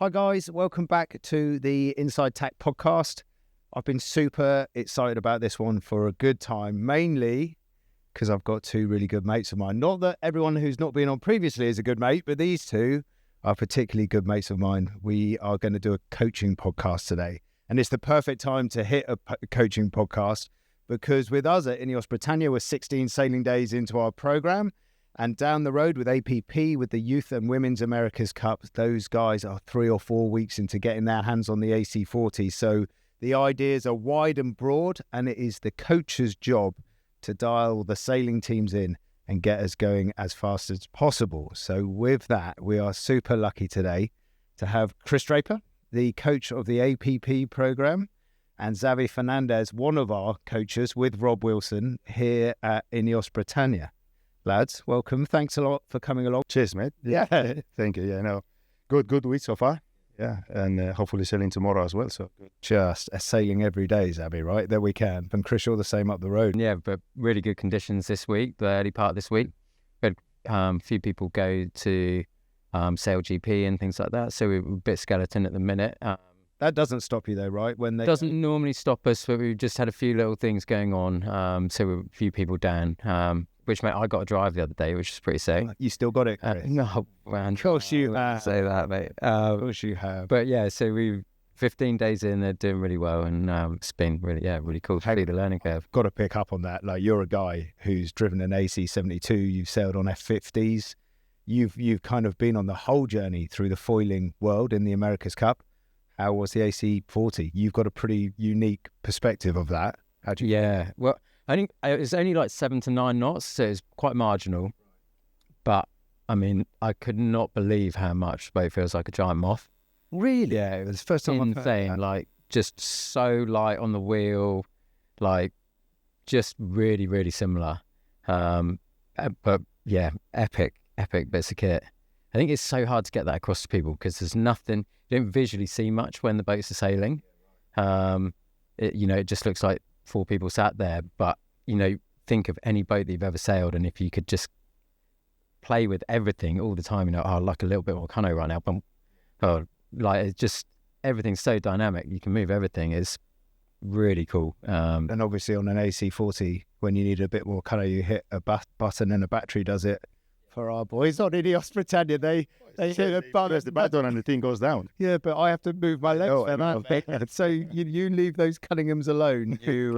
Hi guys, welcome back to the Inside Tack podcast. I've been super excited about this one for a good time, mainly because I've got two really good mates of mine. Not that everyone who's not been on previously is a good mate, but these two are particularly good mates of mine. We are going to do a coaching podcast today, and it's the perfect time to hit a coaching podcast because with us at INEOS Britannia, we're 16 sailing days into our program. And down the road with APP, with the Youth and Women's America's Cup, those guys are 3 or 4 weeks into getting their hands on the AC40. So the ideas are wide and broad, and it is the coach's job to dial the sailing teams in and get us going as fast as possible. So with that, we are super lucky today to have Chris Draper, the coach of the APP program, and Xabi Fernandez, one of our coaches with Rob Wilson here at INEOS Britannia. Lads, welcome. Thanks a lot for coming along. Cheers, mate. Yeah. Thank you. Yeah, no, good week so far. Yeah, and hopefully sailing tomorrow as well. So good. Just sailing every day, Xabi, right? There we can. And Chris, you're the same up the road. Yeah, but really good conditions this week, the early part of this week. We had a few people go to SailGP and things like that. So we're a bit skeleton at the minute. That doesn't stop you though, right? When they doesn't normally stop us, but we've just had a few little things going on. So we're a few people down. Which mate, I got a drive the other day, which is pretty sick. You still got it, Chris? No, man. Of course you have. Say that, mate. Of course you have. But yeah, so we've 15 days in, they're doing really well, and it's been really cool to see the learning curve. Got to pick up on that. Like, you're a guy who's driven an AC72. You've sailed on F50s. You've kind of been on the whole journey through the foiling world in the America's Cup. How was the AC40? You've got a pretty unique perspective of that. How do you? Yeah, well. I think it's only like 7 to 9 knots, so it's quite marginal. But, I mean, I could not believe how much the boat feels like a giant moth. Really? Yeah, it was the first time I've heard insane, that. like, just so light on the wheel, like, just really, really similar. But, yeah, epic bits of kit. I think it's so hard to get that across to people because there's nothing, you don't visually see much when the boats are sailing. It just looks like 4 people sat there, but think of any boat that you've ever sailed, and if you could just play with everything all the time, like a little bit more canoe run out, like it's just everything's so dynamic. You can move everything. It's really cool. And obviously on an AC40, when you need a bit more colour, you hit a button and a battery does it. For our boys on INEOS Britannia, they hit a button. Press the button and the thing goes down. Yeah, but I have to move my legs. So you leave those Cunninghams alone, you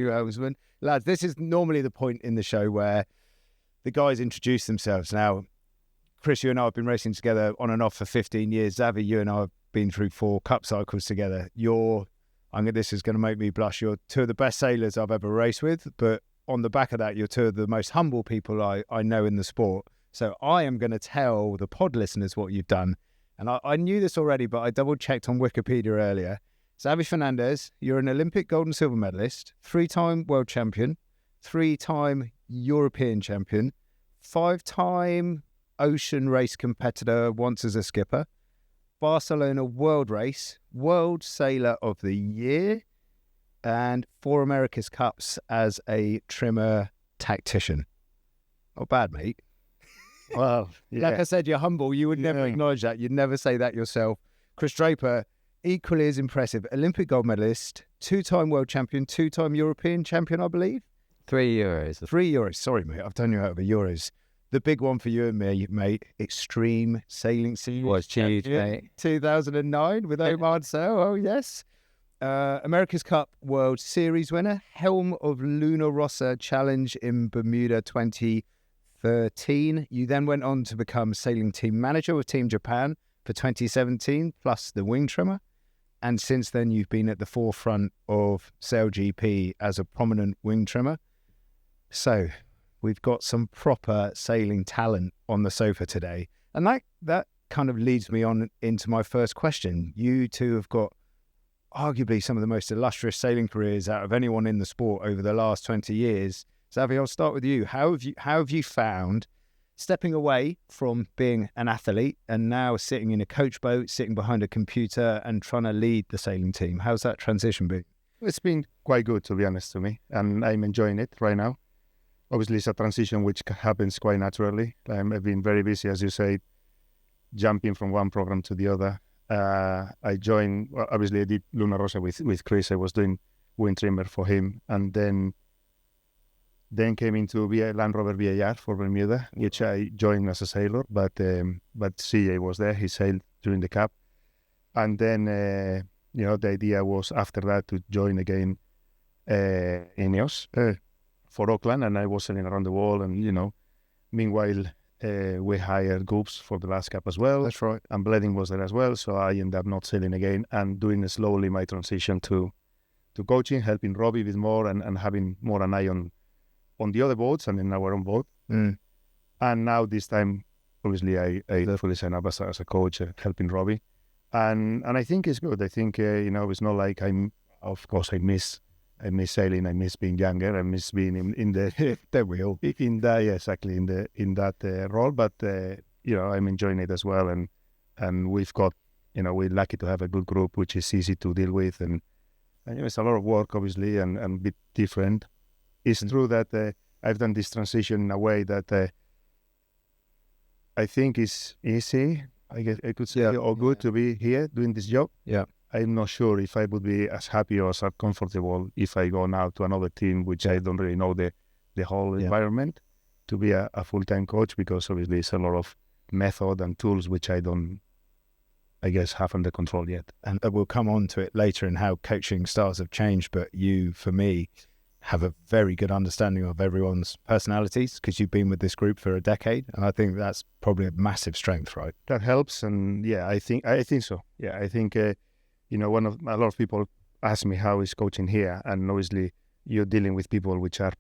Helmsman. Lads, this is normally the point in the show where the guys introduce themselves. Now, Chris, you and I have been racing together on and off for 15 years. Xavi, you and I have been through 4 cup cycles together. This is going to make me blush. You're 2 of the best sailors I've ever raced with, but on the back of that, you're 2 of the most humble people I know in the sport. So I am going to tell the pod listeners what you've done. And I knew this already, but I double-checked on Wikipedia earlier. Xabi Fernandez, you're an Olympic gold and silver medalist, 3-time world champion, 3-time European champion, 5-time ocean race competitor, once as a skipper, Barcelona World Race, World Sailor of the Year, and 4 America's Cups as a trimmer tactician. Not bad, mate. Well, yeah. Like I said, you're humble. You would never acknowledge that. You'd never say that yourself. Chris Draper, equally as impressive. Olympic gold medalist, 2-time world champion, 2-time European champion, I believe. 3 euros. 3 euros. Sorry, mate. I've done you out of the euros. The big one for you and me, mate, Extreme Sailing Series. Was huge, mate. 2009 with Omar Sail. Oh, yes. America's Cup World Series winner, helm of Luna Rossa Challenge in Bermuda 2013. You then went on to become sailing team manager with Team Japan for 2017, plus the wing trimmer. And since then, you've been at the forefront of SailGP as a prominent wing trimmer. So we've got some proper sailing talent on the sofa today. And that kind of leads me on into my first question. You two have got arguably some of the most illustrious sailing careers out of anyone in the sport over the last 20 years. Xavi, I'll start with you. How have you found stepping away from being an athlete and now sitting in a coach boat, sitting behind a computer and trying to lead the sailing team? How's that transition been? It's been quite good, to be honest, to me, and I'm enjoying it right now. Obviously, it's a transition which happens quite naturally. I've been very busy, as you say, jumping from one program to the other. I joined, well, obviously I did Luna Rosa with Chris. I was doing wind trimmer for him, and then came into Land Rover VAR for Bermuda, which I joined as a sailor, but CJ was there. He sailed during the Cup. And then, the idea was after that to join again INEOS for Auckland, and I was sailing around the world. And, meanwhile, we hired Goops for the last Cup as well. That's right. And Bledding was there as well. So I ended up not sailing again and doing slowly my transition to coaching, helping Robbie with more and having more an eye on the other boats and in our own boat. And now this time, obviously, I fully sign up as a coach, helping Robbie. And I think it's good. I think, it's not like of course, I miss sailing. I miss being younger. I miss being in the There we all. in that, yeah, exactly, in that role. But, I'm enjoying it as well. And we've got, we're lucky to have a good group, which is easy to deal with. And it's a lot of work, obviously, and a bit different. It's true that I've done this transition in a way that I think is easy, I guess I could say, or good to be here doing this job. Yeah. I'm not sure if I would be as happy or as comfortable if I go now to another team, which I don't really know the whole environment, to be a full-time coach, because obviously it's a lot of method and tools which I don't, I guess, have under control yet. And we'll come on to it later in how coaching styles have changed, but you, for me, have a very good understanding of everyone's personalities because you've been with this group for a decade, and I think that's probably a massive strength, right? That helps, and I think so. Yeah, I think a lot of people ask me how is coaching here, and obviously you're dealing with people which are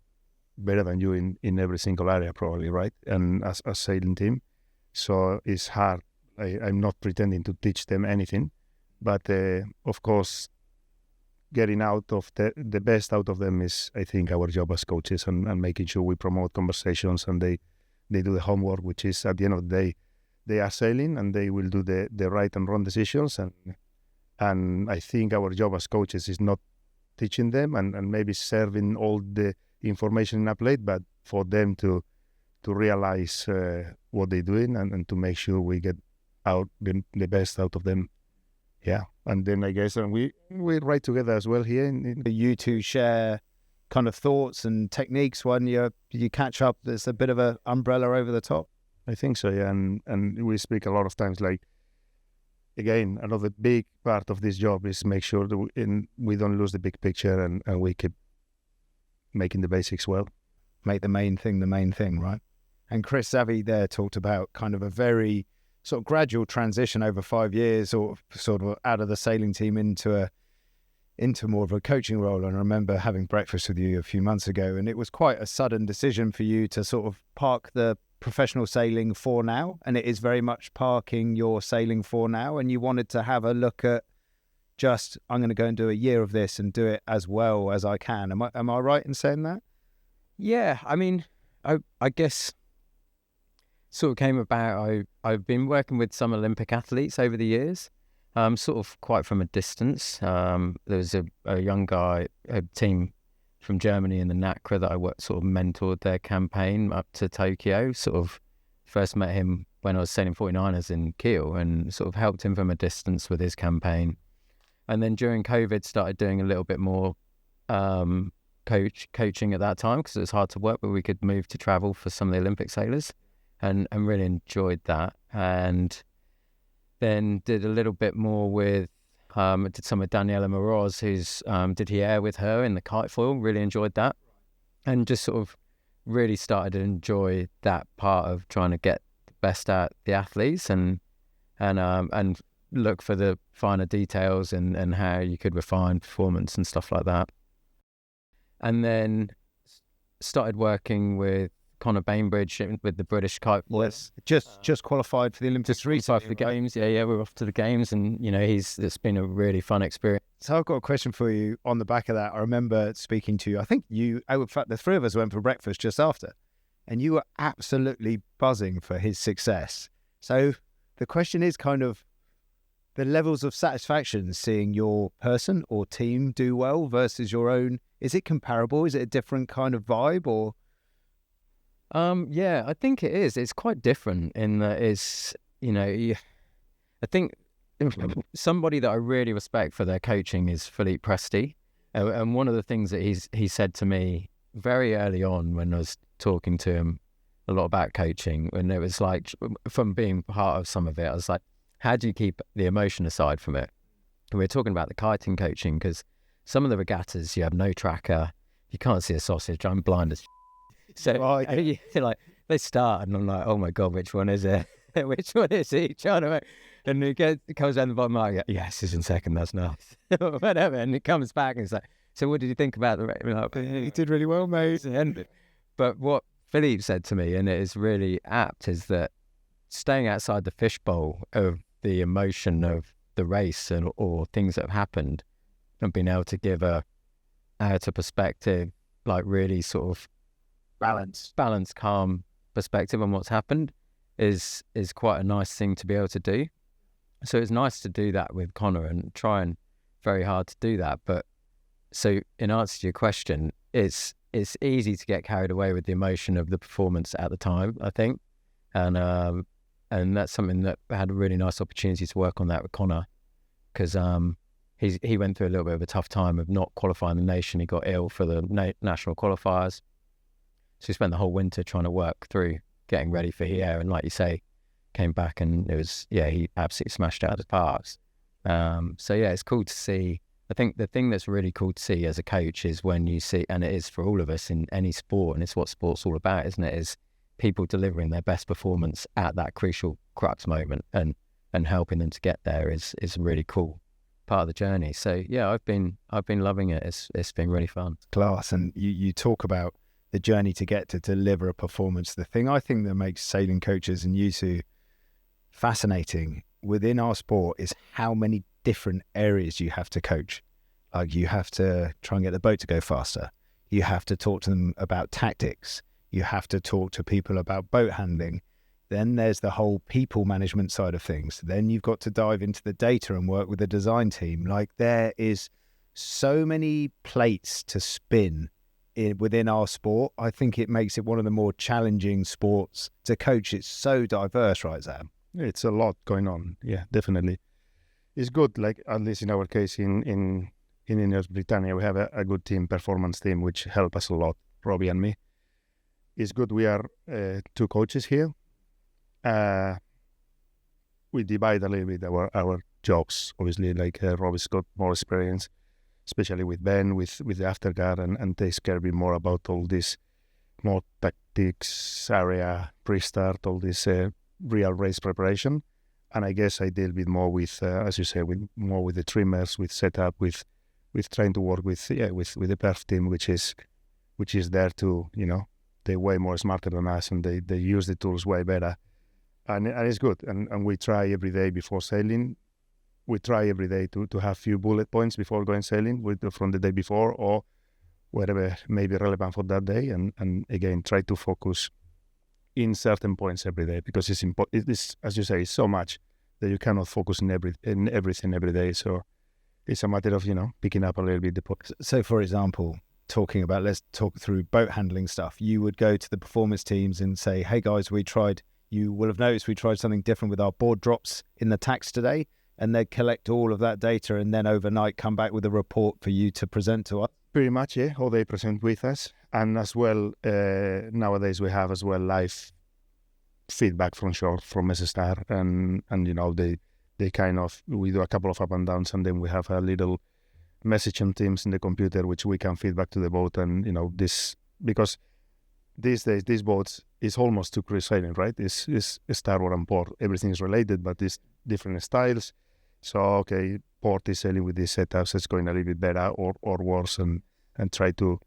better than you in every single area, probably, right? And as a sailing team, so it's hard. I'm not pretending to teach them anything, but of course, getting out of the best out of them is, I think, our job as coaches, and making sure we promote conversations and they do the homework, which is at the end of the day, they are sailing and they will do the right and wrong decisions. And I think our job as coaches is not teaching them and maybe serving all the information in a plate, but for them to realize what they're doing and to make sure we get out the best out of them. Yeah, and then I guess we write together as well here. You two share kind of thoughts and techniques when you catch up. There's a bit of an umbrella over the top. I think so, yeah, and we speak a lot of times. Like, again, another big part of this job is make sure that we don't lose the big picture and we keep making the basics well. Make the main thing, right? And Chris Xabi there talked about kind of a very sort of gradual transition over 5 years, or sort of out of the sailing team into more of a coaching role. And I remember having breakfast with you a few months ago, and it was quite a sudden decision for you to sort of park the professional sailing for now, and it is very much parking your sailing for now, and you wanted to have a look at just, I'm going to go and do a year of this and do it as well as I can. Am I right in saying that? Yeah, I mean, I guess sort of came about. I've been working with some Olympic athletes over the years, sort of quite from a distance. There was a young guy, a team from Germany in the NACRA that I sort of mentored their campaign up to Tokyo. Sort of first met him when I was sailing 49ers in Kiel, and sort of helped him from a distance with his campaign. And then during COVID, started doing a little bit more coaching at that time, because it was hard to work, but we could move to travel for some of the Olympic sailors. And really enjoyed that. And then did a little bit more with, did some with Daniela Moroz, who's, did he air with her in the kite foil, really enjoyed that. And just sort of really started to enjoy that part of trying to get the best out the athletes and look for the finer details and how you could refine performance and stuff like that. And then started working with Connor Bainbridge with the British kite. Yes, just qualified for the Olympics. Just qualified for the games. Yeah, we're off to the games, and it's been a really fun experience. So I've got a question for you on the back of that. I remember speaking to you. I think in fact, the three of us went for breakfast just after, and you were absolutely buzzing for his success. So the question is kind of the levels of satisfaction seeing your person or team do well versus your own. Is it comparable? Is it a different kind of vibe, or? Yeah, I think it is. It's quite different in that I think somebody that I really respect for their coaching is Philippe Presti. And one of the things that he said to me very early on when I was talking to him a lot about coaching, and it was like, from being part of some of it, I was like, how do you keep the emotion aside from it? And we were talking about the kiting coaching, because some of the regattas, you have no tracker, you can't see a sausage, I'm blind as so like they start and I'm like, oh my God, which one is it? Which one is each? And it comes down the bottom, like, yes, it's in second, that's nice. Whatever. And it comes back and it's like, so what did you think about the race? Like, you did really well, mate. But what Philippe said to me, and it is really apt, is that staying outside the fishbowl of the emotion of the race or things that have happened, and being able to give a outer perspective, like really sort of balanced, calm perspective on what's happened, is quite a nice thing to be able to do. So it's nice to do that with Connor and trying very hard to do that. But so in answer to your question, it's easy to get carried away with the emotion of the performance at the time, I think. And that's something that I had a really nice opportunity to work on that with Connor, because he went through a little bit of a tough time of not qualifying the nation. He got ill for the national qualifiers. So he spent the whole winter trying to work through getting ready for here. And like you say, came back and it was, he absolutely smashed it out of the parks. So it's cool to see. I think the thing that's really cool to see as a coach is when you see, and it is for all of us in any sport, and it's what sport's all about, isn't it? Is people delivering their best performance at that crucial crux moment and helping them to get there is a really cool part of the journey. So I've been loving it. It's been really fun. Class. And you talk about the journey to get to deliver a performance. The thing I think that makes sailing coaches and you two fascinating within our sport is how many different areas you have to coach. Like, you have to try and get the boat to go faster. You have to talk to them about tactics. You have to talk to people about boat handling. Then there's the whole people management side of things. Then you've got to dive into the data and work with the design team. Like, there is so many plates to spin within our sport. I think it makes it one of the more challenging sports to coach. It's so diverse, right, Zab? It's a lot going on. Yeah, definitely. It's good, like at least in our case in INEOS Britannia, we have a good team, performance team, which help us a lot, Robbie and me. It's good we are two coaches here. We divide a little bit our jobs. Obviously, like Robbie's got more experience, especially with Ben, with the afterguard, and takes care a bit more about all this more tactics area, pre-start, all this real race preparation. And I guess I deal with more with, as you say, with the trimmers, with setup, with trying to work with the perf team, which is there to, they're way more smarter than us and they use the tools way better. And it's good. And we try every day before sailing. We try every day to have few bullet points before going sailing from the day before or whatever may be relevant for that day. And again, try to focus in certain points every day, because it's important. It's, as you say, it's so much that you cannot focus in everything every day. So it's a matter of, picking up a little bit the points. So for example, let's talk through boat handling stuff. You would go to the performance teams and say, hey guys, you will have noticed we tried something different with our board drops in the tacks today, and they'd collect all of that data and then overnight come back with a report for you to present to us. Pretty much, yeah. Or they present with us. And as well, nowadays we have as well live feedback from shore, from SSR. And they kind of, we do a couple of up and downs, and then we have a little message on Teams in the computer, which we can feed back to the boat. And, this, because these days, these boats is almost to cruise sailing, right? It's starboard and port. Everything is related, but it's different styles. So, okay, port is sailing with these setups, it's going a little bit better or worse, and try to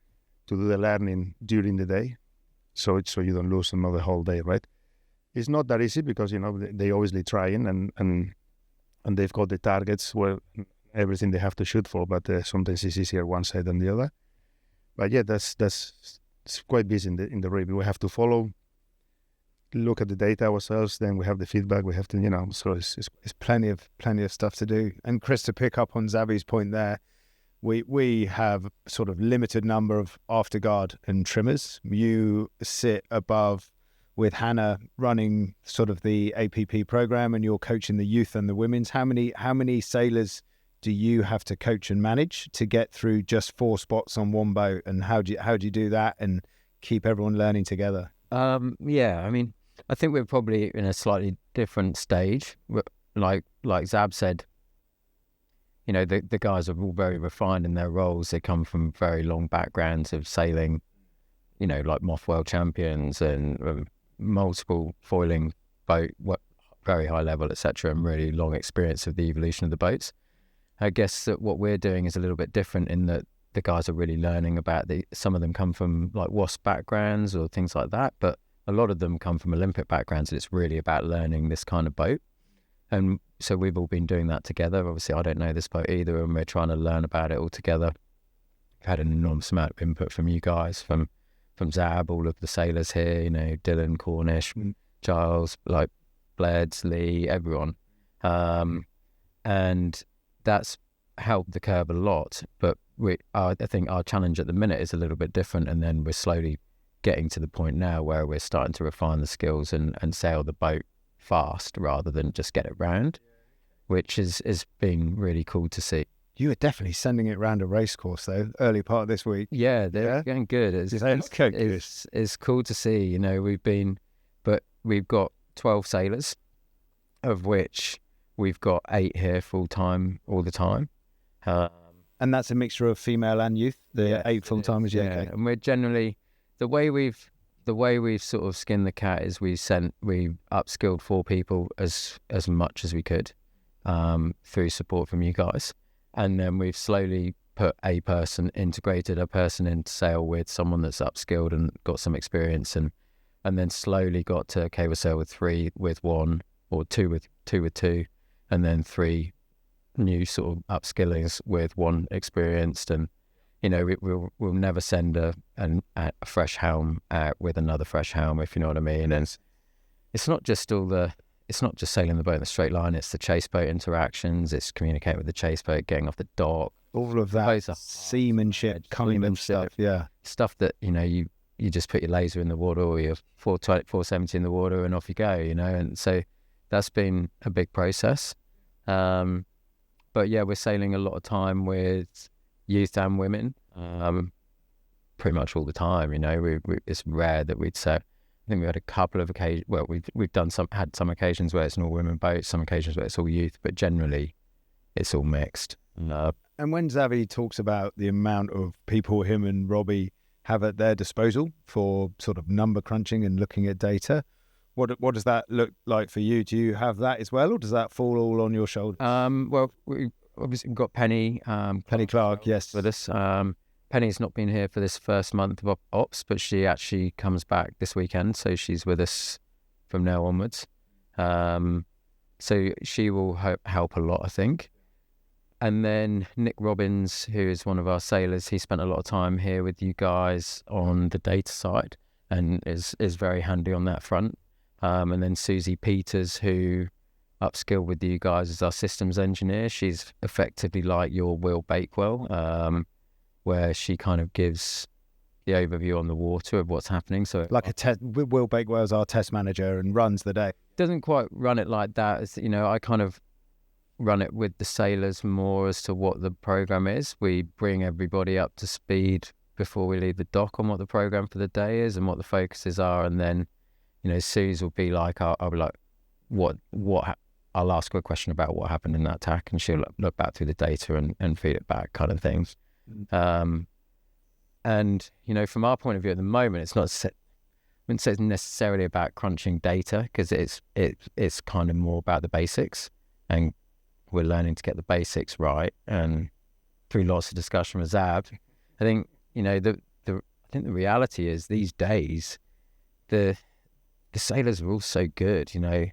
do the learning during the day, so you don't lose another whole day, right? It's not that easy because, they obviously trying and they've got the targets where everything they have to shoot for, but sometimes it's easier one side than the other. But yeah, that's it's quite busy in the review. We have to follow, look at the data ourselves, then we have the feedback, we have to, so it's plenty of stuff to do. And Chris, to pick up on Xabi's point there, we have sort of limited number of afterguard and trimmers. You sit above with Hannah running sort of the APP program, and you're coaching the youth and the women's. How many sailors do you have to coach and manage to get through just 4 spots on one boat? And how do you do that and keep everyone learning together? Yeah, I mean, I think we're probably in a slightly different stage. Like Xab said, you know, the guys are all very refined in their roles. They come from very long backgrounds of sailing, you know, like Moth World champions and multiple foiling boat, very high level, etc., and really long experience of the evolution of the boats. I guess that what we're doing is a little bit different in that the guys are really learning about some of them come from like WASP backgrounds or things like that, but a lot of them come from Olympic backgrounds, and it's really about learning this kind of boat. And so we've all been doing that together. Obviously, I don't know this boat either, and we're trying to learn about it all together. We've had an enormous amount of input from you guys, from Xab, all of the sailors here, you know, Dylan, Cornish, Giles, like Bleds, Lee, everyone. And that's helped the curve a lot. But I think our challenge at the minute is a little bit different, and then we're slowly getting to the point now where we're starting to refine the skills and sail the boat fast rather than just get it round, which has been really cool to see. You were definitely sending it around a race course though, early part of this week. Yeah, they're getting good. It's cool to see, you know, we've got 12 sailors, of which we've got 8 here full time all the time. And that's a mixture of female and youth, the 8 full timers. Yeah. Okay. And we're generally, the way we've sort of skinned the cat is we upskilled 4 people as much as we could through support from you guys. And then we've slowly integrated a person into sail with someone that's upskilled and got some experience, and then slowly got to, okay, we'll sail with 3 with 1, or 2 with 2, and then 3 new sort of upskillings with 1 experienced. And you know, we'll never send a fresh helm out with another fresh helm, if you know what I mean. And it's not just sailing the boat in the straight line, it's the chase boat interactions, it's communicating with the chase boat, getting off the dock, all of that seamanship kind of stuff. Yeah, stuff that, you know, you just put your laser in the water or your 470 in the water and off you go, you know. And so that's been a big process. But yeah, we're sailing a lot of time with youth and women, pretty much all the time. You know, it's rare that we'd say. I think we had a couple of occasions. Well, we've had some occasions where it's an all women boat, some occasions where it's all youth, but generally it's all mixed. And when Xavi talks about the amount of people him and Robbie have at their disposal for sort of number crunching and looking at data, what does that look like for you? Do you have that as well, or does that fall all on your shoulders? Well, we obviously got Penny Clark, yes, with us. Penny's not been here for this first month of ops, but she actually comes back this weekend, so she's with us from now onwards. So she will help a lot, I think. And then Nick Robbins, who is one of our sailors, he spent a lot of time here with you guys on the data side and is very handy on that front. And then Susie Peters, who upskilled with you guys as our systems engineer. She's effectively like your Will Bakewell, where she kind of gives the overview on the water of what's happening. So like Will Bakewell's our test manager and runs the day. Doesn't quite run it like that. As you know, I kind of run it with the sailors more as to what the program is. We bring everybody up to speed before we leave the dock on what the program for the day is and what the focuses are, and then, you know, Suze will be like, I'll be like, I'll ask her a question about what happened in that tack, and she'll look back through the data and feed it back, kind of things. And you know, from our point of view at the moment, it's not, I wouldn't say it's necessarily about crunching data, because it's kind of more about the basics, and we're learning to get the basics right. And through lots of discussion with Xab, I think, you know, I think the reality is these days the sailors are all so good, you know.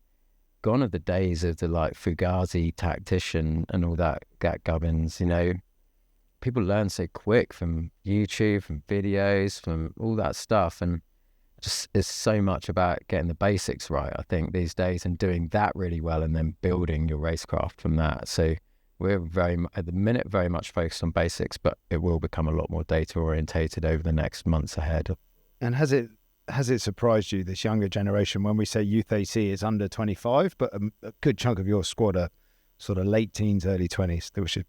Gone are the days of the like Fugazi tactician and all that gubbins, you know. People learn so quick from YouTube, from videos, from all that stuff, and just it's so much about getting the basics right, I think, these days, and doing that really well, and then building your racecraft from that. So we're at the minute very much focused on basics, but it will become a lot more data orientated over the next months ahead. And has it has it surprised you, this younger generation, when we say youth AC is under 25, but a good chunk of your squad are sort of late teens, early 20s, which is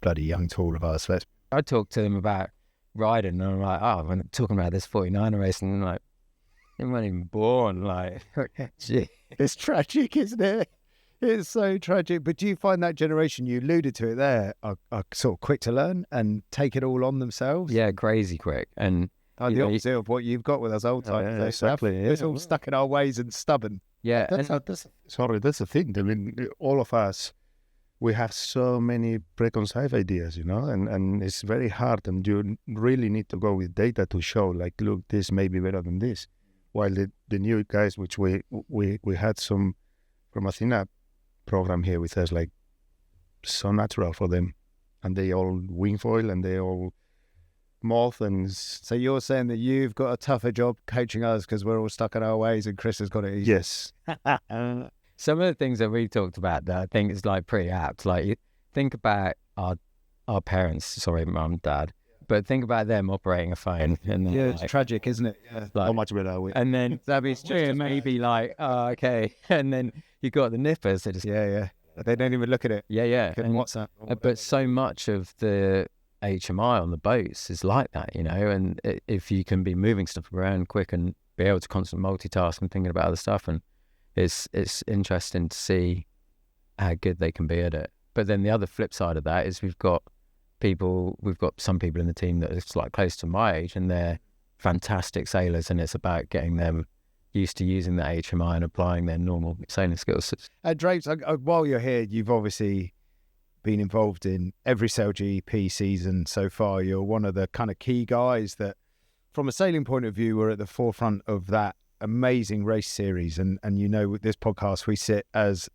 bloody young to all of us. I talked to them about riding, and I'm like, oh, when talking about this 49er race, and I'm like, they weren't even born. Like, gee. It's tragic, isn't it? It's so tragic. But do you find that generation, you alluded to it there, are sort of quick to learn and take it all on themselves? Yeah, crazy quick. And the opposite of what you've got with us old timers. Yeah, exactly. It's all stuck in our ways and stubborn. Yeah. That's the thing. I mean, all of us, we have so many preconceived ideas, and it's very hard, and you really need to go with data to show, like, look, this may be better than this. While the new guys, which we had some from Athena program here with us, like, so natural for them, and they all wing foil and they all moth. And so you're saying that you've got a tougher job coaching us because we're all stuck in our ways, and Chris has got it easy. Yes. Some of the things that we talked about that I think is like pretty apt. Like, you think about our parents, sorry, mum, dad, but think about them operating a phone. And Yeah, like, it's tragic, isn't it? Yeah. like, How much better are we? and then Xabi's just maybe like, oh, okay. And then you got the nippers that just, Yeah. They don't even look at it. yeah. And WhatsApp. But so much of the HMI on the boats is like that, and if you can be moving stuff around quick and be able to constantly multitask and thinking about other stuff, and it's interesting to see how good they can be at it. But then the other flip side of that is we've got some people in the team that is like close to my age, and they're fantastic sailors, and it's about getting them used to using the HMI and applying their normal sailing skills. Drapes, while you're here, you've obviously been involved in every SailGP season so far. You're one of the kind of key guys that, from a sailing point of view, were at the forefront of that amazing race series. And with this podcast, we sit as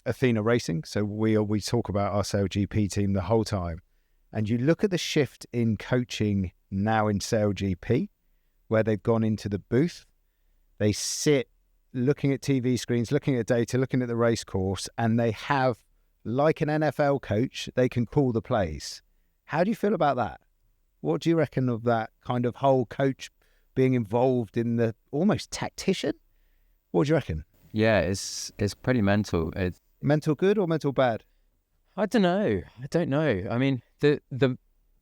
Athena Racing, so we talk about our SailGP team the whole time. And you look at the shift in coaching now in SailGP, where they've gone into the booth. They sit looking at TV screens, looking at data, looking at the race course, and they have, like an NFL coach, they can call the plays. How do you feel about that? What do you reckon of that kind of whole coach being involved in the almost tactician? What do you reckon? Yeah, it's pretty mental. It's mental good or mental bad? I don't know. I mean, the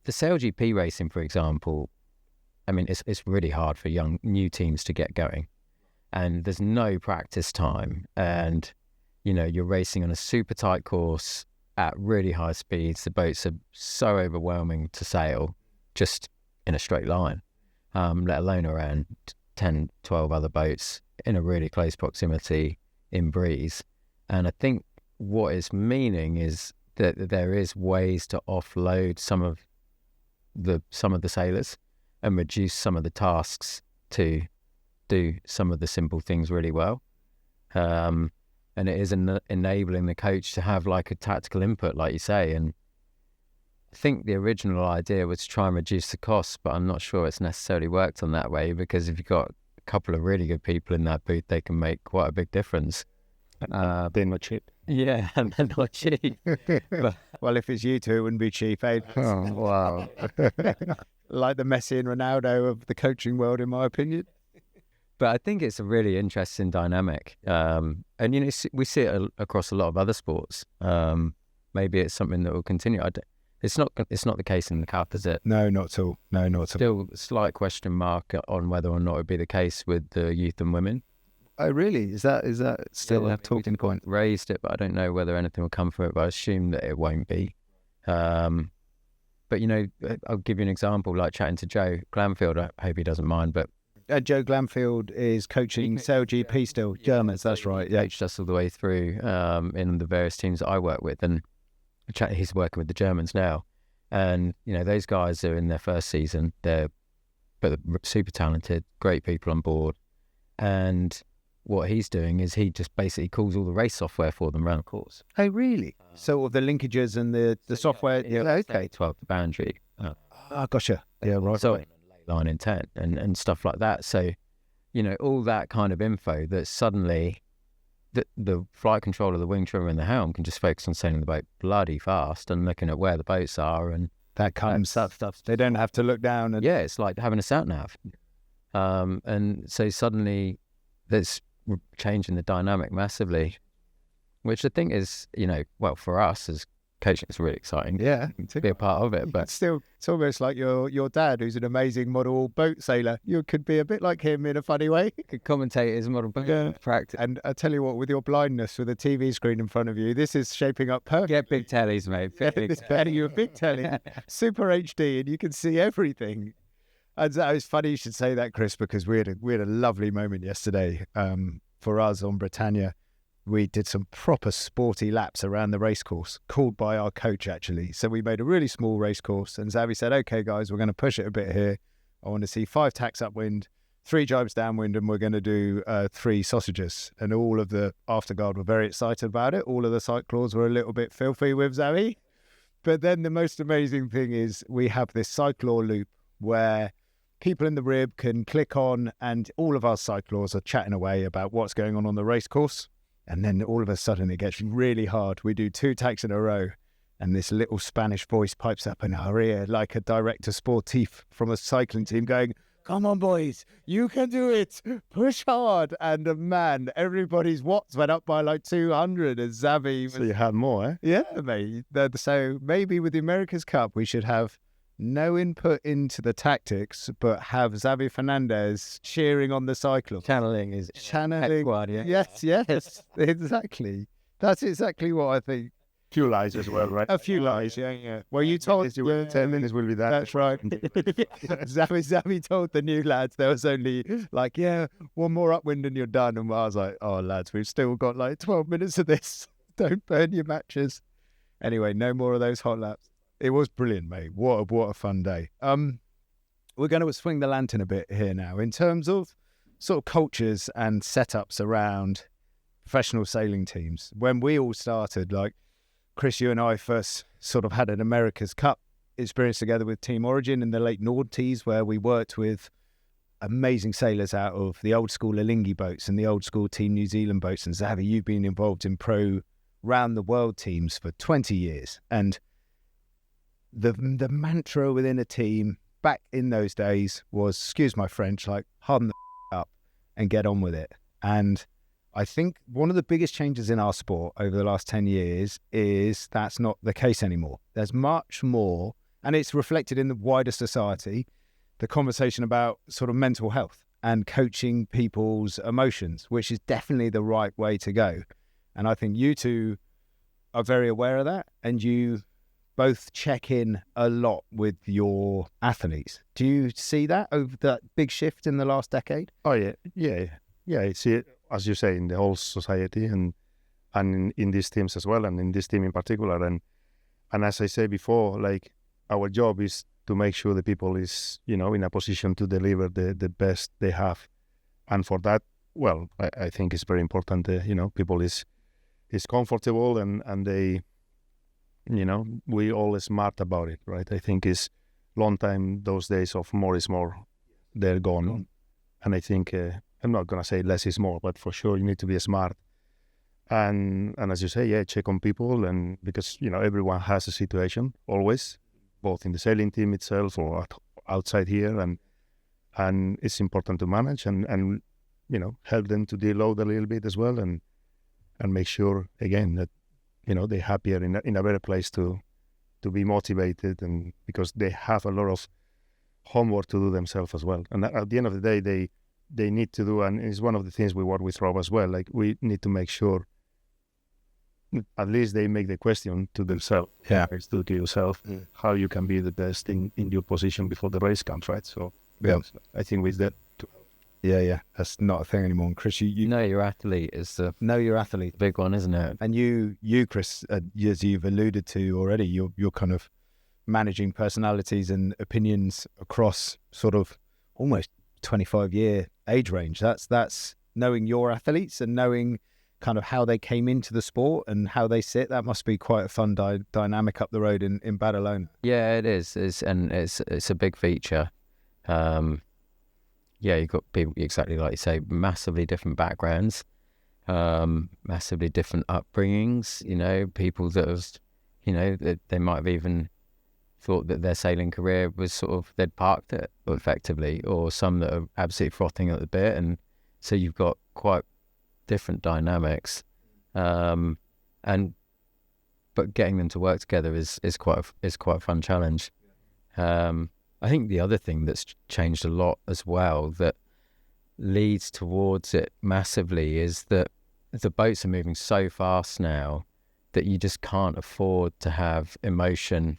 SailGP racing, for example, I mean, it's really hard for new teams to get going, and there's no practice time, and you're racing on a super tight course at really high speeds. The boats are so overwhelming to sail just in a straight line, let alone around 10, 12 other boats in a really close proximity in breeze. And I think what it's meaning is that there is ways to offload some of the sailors and reduce some of the tasks to do some of the simple things really well. And it is enabling the coach to have like a tactical input, like you say. And I think the original idea was to try and reduce the costs, but I'm not sure it's necessarily worked on that way, because if you've got a couple of really good people in that booth, they can make quite a big difference. They're not cheap. Yeah, and they're not cheap. But, well, if it's you two, it wouldn't be cheap, eh? Oh, wow. Like the Messi and Ronaldo of the coaching world, in my opinion. But I think it's a really interesting dynamic. And, we see it across a lot of other sports. Maybe it's something that will continue. It's not the case in the Cup, is it? No, not at all. Still a slight question mark on whether or not it would be the case with the youth and women. Oh, really? Is that still a talking point? Raised it, but I don't know whether anything will come from it, but I assume that it won't be. But, I'll give you an example, like chatting to Joe Glanfield. I hope he doesn't mind, but Joe Glanfield is coaching SailGP still. Germans, that's right. Yeah, coached us all the way through in the various teams that I work with, and he's working with the Germans now. And those guys are in their first season. They're super talented, great people on board. And what he's doing is he just basically calls all the race software for them around the course. Oh, really? So all the linkages and the software. Yeah, okay. 12 the boundary. Oh, gotcha. Yeah, right. So line intent and stuff like that. So, all that kind of info that suddenly the flight controller, the wing trimmer and the helm can just focus on sailing the boat bloody fast and looking at where the boats are, and that kind of stuff. They don't have to look down. And yeah, it's like having a sat nav. And so suddenly that's changing the dynamic massively, which I think is, well, for us as coaching, it's really exciting. Yeah, to be a part of it. But still, it's almost like your dad, who's an amazing model boat sailor. You could be a bit like him in a funny way. Could commentate his model boat practice. And I tell you what, with your blindness, with a TV screen in front of you, this is shaping up perfect. Get big tellies, mate. It's better you a big telly, super HD, and you can see everything. And so it's funny you should say that, Chris, because we had a lovely moment yesterday. For us on Britannia, we did some proper sporty laps around the racecourse, called by our coach, actually. So we made a really small racecourse, and Xabi said, okay, guys, we're going to push it a bit here. I want to see 5 tacks upwind, 3 jibes downwind, and we're going to do 3 sausages. And all of the afterguard were very excited about it. All of the cyclors were a little bit filthy with Xabi. But then the most amazing thing is we have this cyclor loop where people in the rib can click on, and all of our cyclors are chatting away about what's going on the racecourse. And then all of a sudden it gets really hard. We do 2 tacks in a row, and this little Spanish voice pipes up in our ear like a director sportif from a cycling team going, come on, boys, you can do it. Push hard. And man, everybody's watts went up by like 200 as Xabi was... So you had more, eh? Yeah, mate. So maybe with the America's Cup, we should have no input into the tactics, but have Xabi Fernandez cheering on the cycle. Channeling. Yes, exactly. That's exactly what I think. Few lies as well, right? A few lies, yeah. Well, you told... 10 minutes will be that. That's right. Xabi told the new lads there was only like, one more upwind and you're done. And I was like, oh, lads, we've still got like 12 minutes of this. Don't burn your matches. Anyway, no more of those hot laps. It was brilliant, mate. What a fun day. We're going to swing the lantern a bit here now in terms of sort of cultures and setups around professional sailing teams. When we all started, like Chris, you and I first sort of had an America's Cup experience together with Team Origin in the late noughties, where we worked with amazing sailors out of the old school Alinghi boats and the old school Team New Zealand boats. And Xabi, you've been involved in pro round the world teams for 20 years. And the mantra within a team back in those days was, excuse my French, like harden the up and get on with it. And I think one of the biggest changes in our sport over the last 10 years is that's not the case anymore. There's much more, and it's reflected in the wider society, the conversation about sort of mental health and coaching people's emotions, which is definitely the right way to go. And I think you two are very aware of that, and you both check in a lot with your athletes. Do you see that over that big shift in the last decade? Oh, yeah. I see it, as you say, in the whole society and in these teams as well, and in this team in particular. And as I said before, like our job is to make sure the people is, in a position to deliver the best they have. And for that, well, I think it's very important, people is comfortable and they, we all smart about it, right? I think it's long time, those days of more is more, they're gone. And I think, I'm not going to say less is more, but for sure you need to be smart. And as you say, check on people, and because, everyone has a situation always, both in the sailing team itself or outside here. And it's important to manage and help them to deload a little bit as well, and make sure, again, that, they're happier in a better place to be motivated, and because they have a lot of homework to do themselves as well. And at the end of the day, they need to do, and it's one of the things we work with Rob as well, like we need to make sure at least they make the question to themselves. Yeah. To yourself, how you can be the best in your position before the race comes, right? So I think with that. Yeah. That's not a thing anymore. And Chris, you know your athlete is know your athlete. Big one, isn't it? And you Chris, as you've alluded to already, you're kind of managing personalities and opinions across sort of almost 25-year age range. That's knowing your athletes and knowing kind of how they came into the sport and how they sit. That must be quite a fun dynamic up the road in Badalona. Yeah, it is. It's a big feature. You've got people, exactly like you say, massively different backgrounds, massively different upbringings, people that have, they might have even thought that their sailing career was sort of, they'd parked it effectively, or some that are absolutely frothing at the bit. And so you've got quite different dynamics. But getting them to work together is quite a fun challenge. I think the other thing that's changed a lot as well that leads towards it massively is that the boats are moving so fast now that you just can't afford to have emotion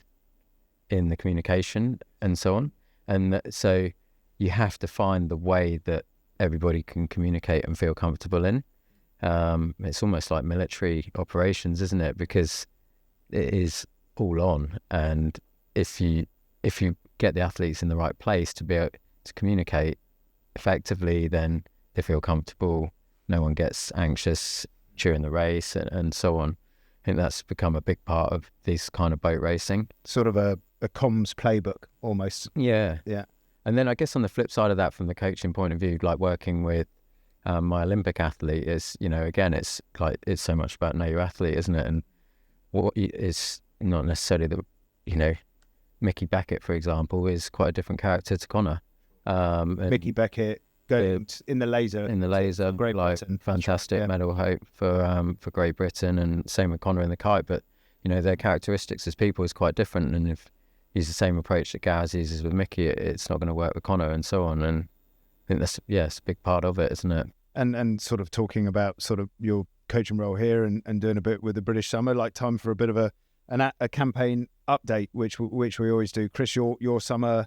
in the communication and so on. And so you have to find the way that everybody can communicate and feel comfortable in. It's almost like military operations, isn't it? Because it is all on. And if you get the athletes in the right place to be able to communicate effectively, then they feel comfortable. No one gets anxious during the race and so on. I think that's become a big part of this kind of boat racing. Sort of a comms playbook almost. Yeah. Yeah. And then I guess on the flip side of that, from the coaching point of view, like working with my Olympic athlete is, again, it's so much about know your athlete, isn't it? And what is not necessarily the, Mickey Beckett, for example, is quite a different character to Connor. Mickey Beckett in the laser, Great Britain, fantastic medal hope for Great Britain, and same with Connor in the kite. But their characteristics as people is quite different, and if he's the same approach that Gaz uses with Mickey, it's not going to work with Connor, and so on. And I think that's it's a big part of it, isn't it? And sort of talking about sort of your coaching role here and doing a bit with the British Summer, like time for a bit of a campaign update, which we always do. Chris, your summer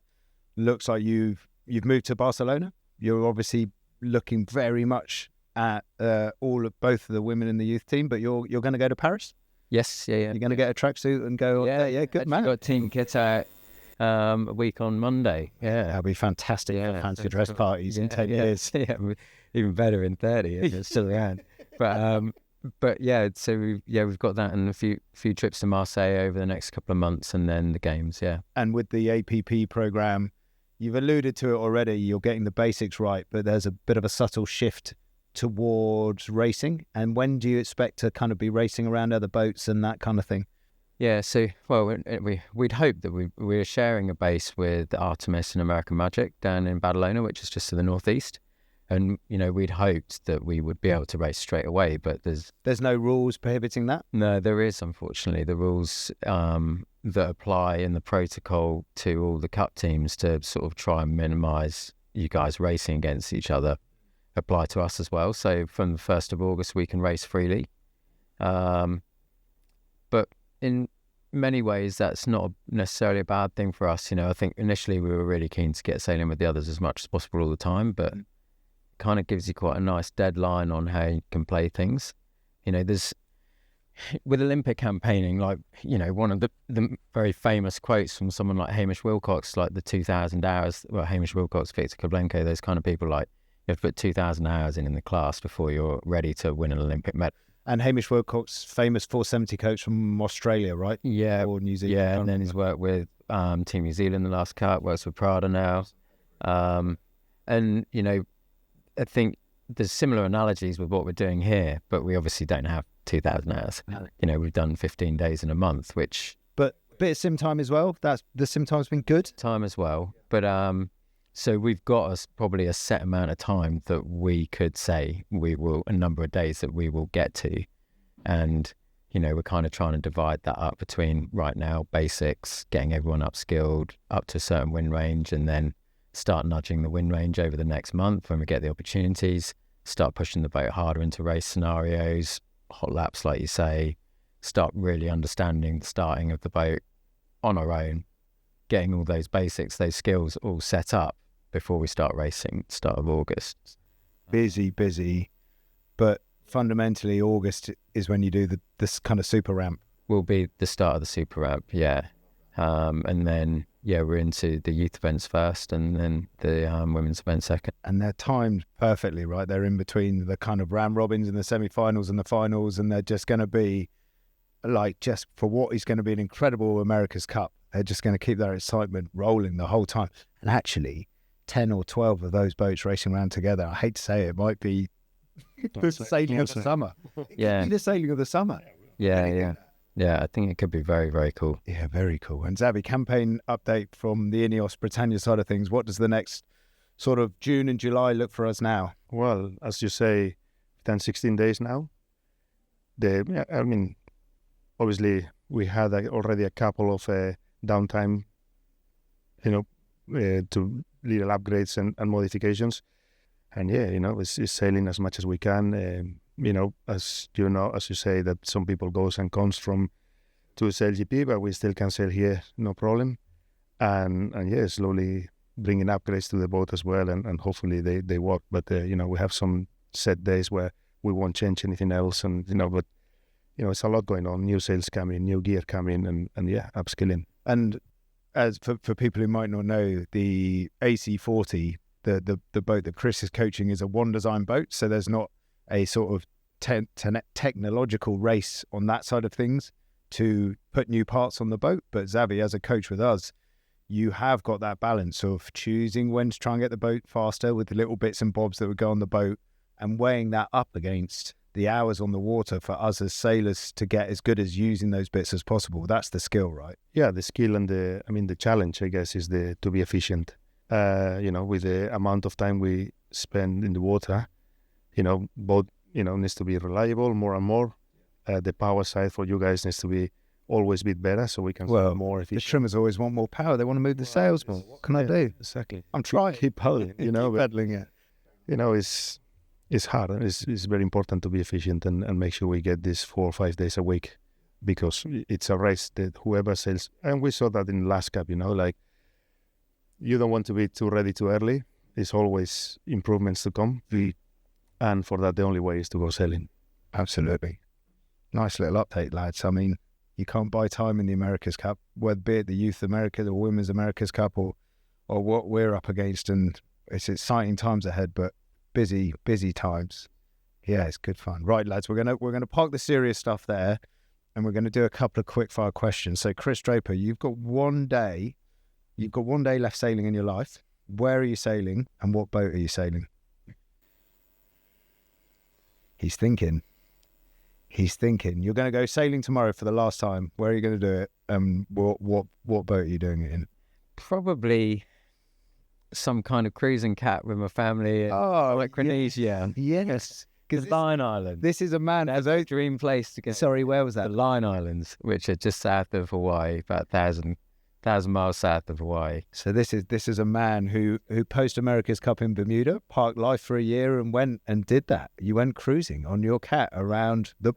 looks like you've moved to Barcelona. You're obviously looking very much at both of the women in the youth team, but you're going to go to Paris. Yes, yeah. You're going to get a tracksuit and go. Yeah, good man. Got team kit out a week on Monday. Yeah, that'll be fantastic. Yeah, fancy dress parties in 10 years. Yeah, even better in 30 if it's still around. But yeah, so we've got that and a few trips to Marseille over the next couple of months, and then the games. Yeah, and with the APP program, you've alluded to it already. You're getting the basics right, but there's a bit of a subtle shift towards racing. And when do you expect to kind of be racing around other boats and that kind of thing? Yeah, so we'd hope that we're sharing a base with Artemis and American Magic down in Badalona, which is just to the northeast. And we'd hoped that we would be able to race straight away, but there's no rules prohibiting that. No, there is, unfortunately. The rules that apply in the protocol to all the cup teams to sort of try and minimise you guys racing against each other apply to us as well. So from the 1st of August, we can race freely. But in many ways, that's not necessarily a bad thing for us. I think initially we were really keen to get sailing with the others as much as possible all the time, but kind of gives you quite a nice deadline on how you can play things. There's with Olympic campaigning, like one of the very famous quotes from someone like Hamish Wilcox, like the 2,000 hours. Well, Hamish Wilcox, Victor Koblenko, those kind of people, like you have to put 2,000 hours in the class before you're ready to win an Olympic medal. And Hamish Wilcox, famous 470 coach from Australia, right? Yeah, or New Zealand. Yeah, and then he's worked with Team New Zealand the last cut, works with Prada now, and I think there's similar analogies with what we're doing here, but we obviously don't have 2,000 hours. We've done 15 days in a month, but a bit of sim time as well. The sim time's been good. Time as well, but so we've got probably a set amount of time that we could say a number of days that we will get to, and we're kind of trying to divide that up between right now basics, getting everyone upskilled up to a certain wind range, and then start nudging the wind range over the next month when we get the opportunities, start pushing the boat harder into race scenarios, hot laps like you say, start really understanding the starting of the boat on our own, getting all those basics, those skills all set up before we start racing start of August. Busy, but fundamentally August is when you do this kind of super ramp. Will be the start of the super ramp, yeah. And then we're into the youth events first, and then the women's events second. And they're timed perfectly, right? They're in between the kind of round robins and the semi-finals and the finals, and they're just going to be like, just for what is going to be an incredible America's Cup, they're just going to keep their excitement rolling the whole time. And actually 10 or 12 of those boats racing around together, I hate to say it, might be the sailing of the summer. Yeah. The sailing of the summer. Yeah. Yeah, I think it could be very, very cool. Yeah, very cool. And Xabi, campaign update from the INEOS Britannia side of things. What does the next sort of June and July look for us now? Well, as you say, 16 days now. Obviously, we had already a couple of downtime, to little upgrades and modifications. And it's sailing as much as we can. As you say, that some people goes and comes to SailGP, but we still can sail here, no problem. And slowly bringing upgrades to the boat as well, and hopefully they work. But we have some set days where we won't change anything else, and but it's a lot going on. New sails coming, new gear coming, and upskilling. And as for people who might not know, the AC40, the boat that Chris is coaching, is a one design boat, so there's not a sort of technological race on that side of things to put new parts on the boat. But Xabi, as a coach with us, you have got that balance of choosing when to try and get the boat faster with the little bits and bobs that would go on the boat, and weighing that up against the hours on the water for us as sailors to get as good as using those bits as possible. That's the skill, right? Yeah, the skill and the challenge, I guess, is to be efficient. With the amount of time we spend in the water, boat, needs to be reliable more and more. The power side for you guys needs to be always a bit better, so we can be more efficient. The trimmers always want more power. They want to move the sails more. What can I do? Exactly. I'm trying. Keep paddling, Keep pedaling it. It's hard. It's very important to be efficient and make sure we get this 4 or 5 days a week, because it's a race that whoever sails, and we saw that in the last Cup, like you don't want to be too ready too early. There's always improvements to come. And for that, the only way is to go sailing. Absolutely. Nice little update, lads. I mean, you can't buy time in the America's Cup, whether be it the Youth America, the Women's America's Cup, or what we're up against. And it's exciting times ahead, but busy times. Yeah, it's good fun. Right, lads, we're gonna park the serious stuff there, and we're gonna do a couple of quick fire questions. So, Chris Draper, you've got one day left sailing in your life. Where are you sailing, and what boat are you sailing? He's thinking. You're going to go sailing tomorrow for the last time. Where are you going to do it? What boat are you doing it in? Probably some kind of cruising cat with my family. Micronesia. Yes. The Line Islands. This is a man as a dream place to go. Sorry, where was that? The Line Islands, which are just south of Hawaii, about 1,000 miles south of Hawaii. So this is a man who post America's Cup in Bermuda parked life for a year and went and did that. You went cruising on your cat around the...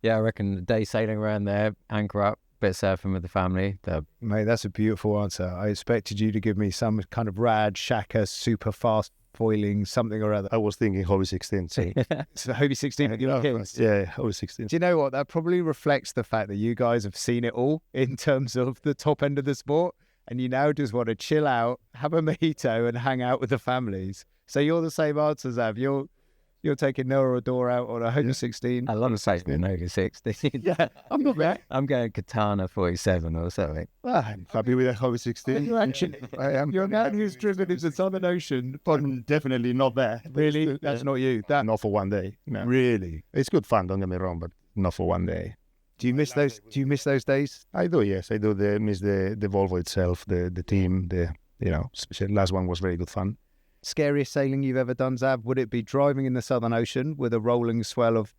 Yeah, I reckon a day sailing around there, anchor up, bit surfing with the family. Mate, that's a beautiful answer. I expected you to give me some kind of rad, shaka, super fast foiling, something or other. I was thinking Hobie 16. So Hobie 16 yeah, Hobie 16. Do you know what? That probably reflects the fact that you guys have seen it all in terms of the top end of the sport, and you now just want to chill out, have a mojito, and hang out with the families. So you're the same answer, Xav. You're taking Noah or Dora out on a Hobie 16. I love to say an Hobie 16. Yeah, I'm not bad. I'm going Katana 47 or something. I'm happy with a Hobie 16. You're actually, you're a man who's driven into the Southern Ocean. But definitely not there. Really? That's not you. Not for one day. No. Really? It's good fun, don't get me wrong, but not for one day. Do you miss those days? I do, yes. I do miss the Volvo itself, the team, especially last one was very good fun. Scariest sailing you've ever done, Xav? Would it be driving in the Southern Ocean with a rolling swell of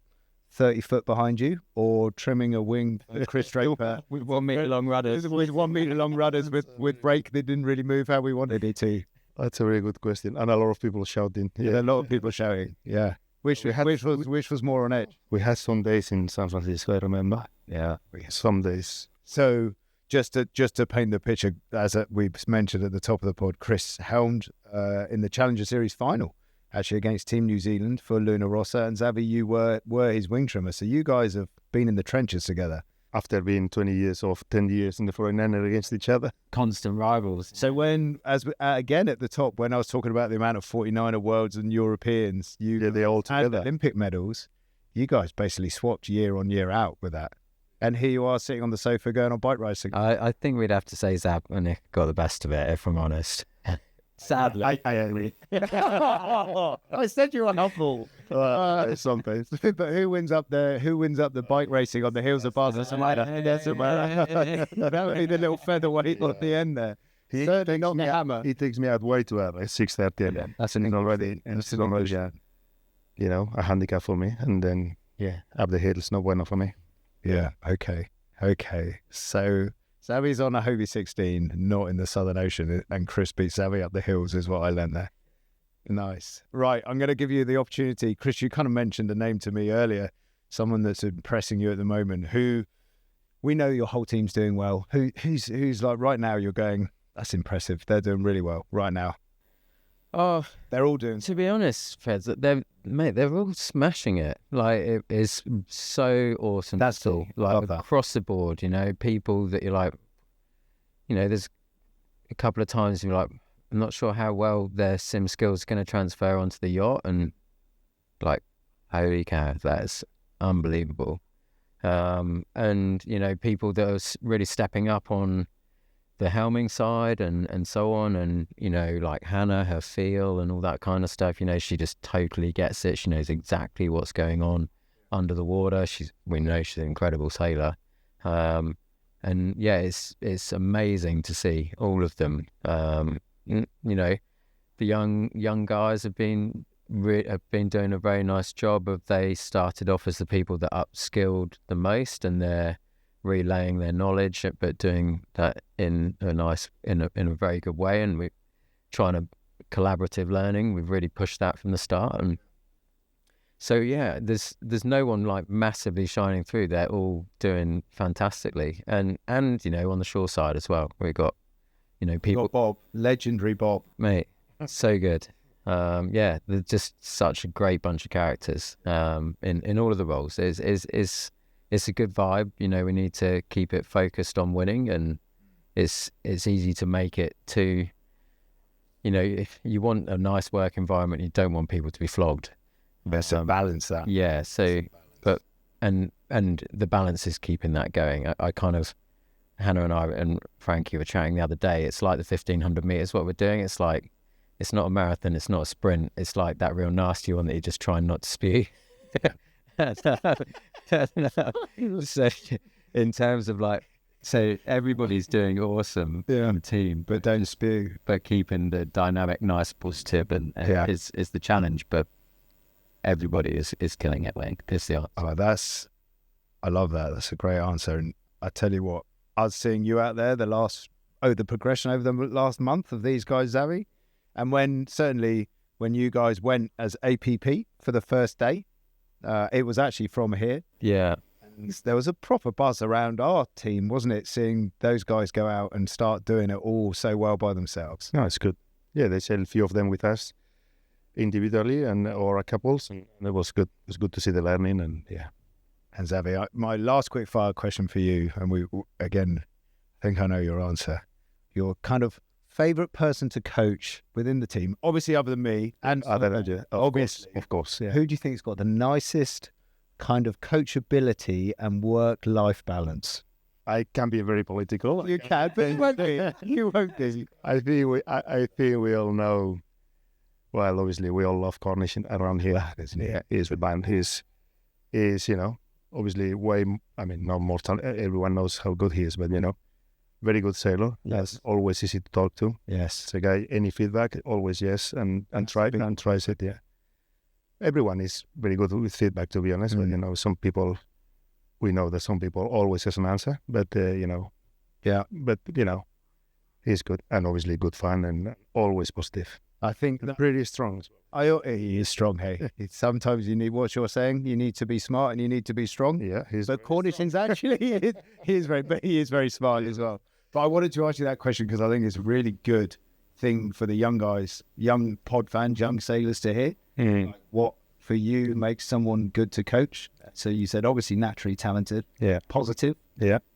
30 foot behind you, or trimming a wing Chris Draper with 1 meter long rudders? With 1 meter long rudders with brake that didn't really move how we wanted it to. That's a very good question, and a lot of people shouting. Yeah, a lot of people shouting. Yeah, which was more on edge. We had some days in San Francisco, I remember. Yeah, some days. So just to paint the picture, as we mentioned at the top of the pod, Chris helmed in the Challenger Series final, actually against Team New Zealand for Luna Rossa, and Xavi, you were his wing trimmer. So you guys have been in the trenches together. After being 20 years or 10 years in the 49er against each other. Constant rivals. So again at the top, when I was talking about the amount of 49er worlds and Europeans, they're all together. Olympic medals, you guys basically swapped year on year out with that. And here you are sitting on the sofa going on bike rides. I think we'd have to say Zab and Nick got the best of it, if I'm honest. Sadly. I agree. I said you were helpful. Sometimes. But who wins up the bike racing on the hills of Barcelona? That would be the little featherweight at the end there. Certainly not the hammer. He takes me out way too early, 6:30. Yeah, That's already, you know, a handicap for me. And then, up the hill is no bueno for me. Yeah. Okay. So Xabi's on a Hobie 16, not in the Southern Ocean, and Chris beats Xabi up the hills is what I learned there. Nice. Right, I'm going to give you the opportunity. Chris, you kind of mentioned a name to me earlier, someone that's impressing you at the moment, who we know your whole team's doing well. Who's like right now you're going, that's impressive. They're doing really well right now. Oh, they're all doing. To be honest, Feds, they're all smashing it. Like, it is so awesome. That's to see. cool. Like, Love that. across the board, you know, people that you're like, you know, there's a couple of times you're like, I'm not sure how well their sim skills are going to transfer onto the yacht, and like, holy cow, that's unbelievable. And you know, people that are really stepping up on the helming side and so on, and you know, like Hannah, her feel and all that kind of stuff, you know, she just totally gets it. She knows exactly what's going on under the water. We know she's an incredible sailor, and yeah, it's amazing to see all of them. You know, the young guys have been doing a very nice job. They started off as the people that upskilled the most, and they're relaying their knowledge, but doing that in a very good way. And we're trying to collaborative learning. We've really pushed that from the start, and so yeah, there's no one like massively shining through. They're all doing fantastically, and you know, on the shore side as well, we've got, you know, people. Bob, legendary Bob, mate, so good. Yeah, they're just such a great bunch of characters. In all of the roles, it's a good vibe. You know, we need to keep it focused on winning, and it's easy to make it to, you know, if you want a nice work environment, you don't want people to be flogged. There's a balance that. Yeah. So, but and the balance is keeping that going. I kind of, Hannah and I and Frankie were chatting the other day. It's like the 1500 meters. What we're doing, it's like, it's not a marathon. It's not a sprint. It's like that real nasty one that you're just trying not to spew. So in terms of like, so everybody's doing awesome in the team, but don't spew, but keeping the dynamic nice, positive, and is the challenge. But everybody is killing it. Like, it's the answer. I love that. That's a great answer. And I tell you what, I was seeing you out there the progression over the last month of these guys, Xabi, and when you guys went as APP for the first day, it was actually from here. Yeah. And there was a proper buzz around our team, wasn't it? Seeing those guys go out and start doing it all so well by themselves. No, it's good. Yeah, they sailed a few of them with us individually or a couples, and it was good. It was good to see the learning, and yeah. And Xabi, my last quick fire question for you, and we again, I think I know your answer. Your kind of favorite person to coach within the team, obviously other than me, and obviously, of course. Yeah. Who do you think's got the nicest kind of coachability and work-life balance? I can be very political. You can, but you won't be. You won't be. I think we all know. Well, obviously, we all love Cornish around here. Yeah. He is with band. He's you know, obviously no more talent. Everyone knows how good he is, but you know, very good sailor. Yes. That's always easy to talk to. Yes. It's a guy, any feedback, always yes, and tries it, yeah. Everyone is very good with feedback, to be honest, but you know, we know that some people always has an answer, but you know. Yeah. But you know, he's good, and obviously good fun, and always positive. I think Pretty strong as well. He is strong, hey. Sometimes you need, what you're saying, you need to be smart and you need to be strong. Yeah. But Cornish is actually, he is very smart as well. But I wanted to ask you that question because I think it's a really good thing for the young guys, young pod fans, young sailors to hear. Like, what for you makes someone good to coach? So you said obviously naturally talented, positive,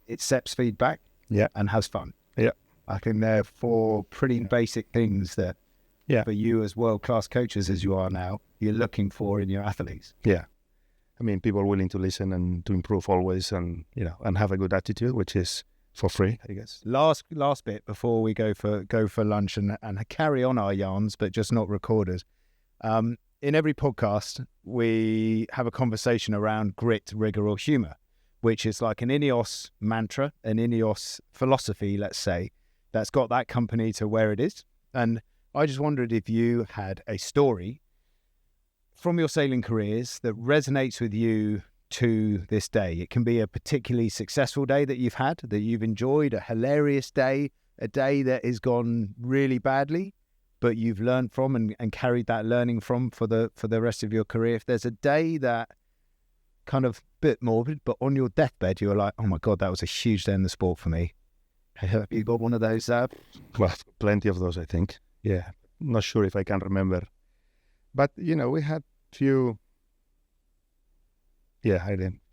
accepts feedback, and has fun. Yeah. I think they're four pretty basic things that for you as world-class coaches as you are now, you're looking for in your athletes. Yeah. I mean, people are willing to listen and to improve always, and, you know, and have a good attitude, which is for free, I guess. Last bit before we go for lunch and carry on our yarns, but just not recorders. In every podcast, we have a conversation around grit, rigor, or humor, which is like an INEOS mantra, an INEOS philosophy, let's say, that's got that company to where it is. And I just wondered if you had a story from your sailing careers that resonates with you to this day. It can be a particularly successful day that you've had, that you've enjoyed, a hilarious day, a day that has gone really badly, but you've learned from and carried that learning from for the rest of your career. If there's a day that kind of bit morbid, but on your deathbed, you're like, oh my God, that was a huge day in the sport for me. Have you got one of those? Well, plenty of those, I think. Yeah. Not sure if I can remember. But, we had few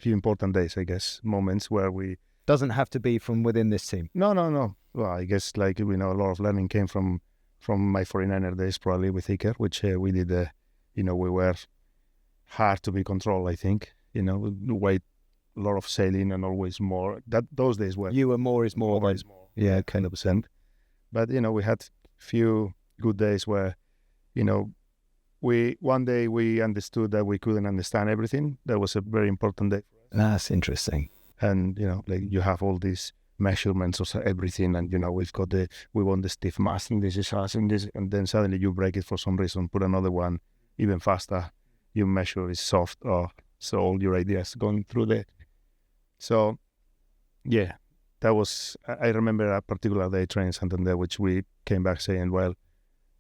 important days, I guess, moments where we... Doesn't have to be from within this team. No. Well, I guess a lot of learning came from my 49er days, probably with Iker, which we did, we were hard to be controlled, I think. Weight, a lot of sailing and always more. Those days were... You were more is more. More is more. Yeah, 100%. But, we had few good days where, one day we understood that we couldn't understand everything. That was a very important day for us. That's interesting. And, you have all these measurements of everything, and, we want the stiff mast, and this is us, and this, and then suddenly you break it for some reason, put another one even faster. You measure is soft, so all your ideas going through there. So, yeah, that was, I remember a particular day training Santander, which we came back saying, well,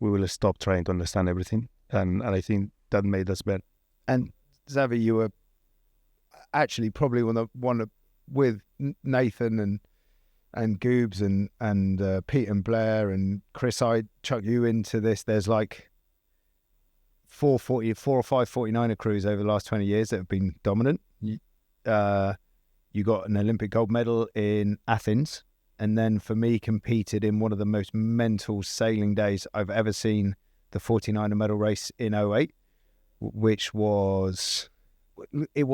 we will stop trying to understand everything. And I think that made us better. And Xabi, you were actually probably one of with Nathan and Goobs and Pete and Blair and Chris. I chuck you into this. There's like 4 or 5 49er crews over the last 20 years that have been dominant. You got an Olympic gold medal in Athens, and then for me competed in one of the most mental sailing days I've ever seen, the 49er medal race in 08, which was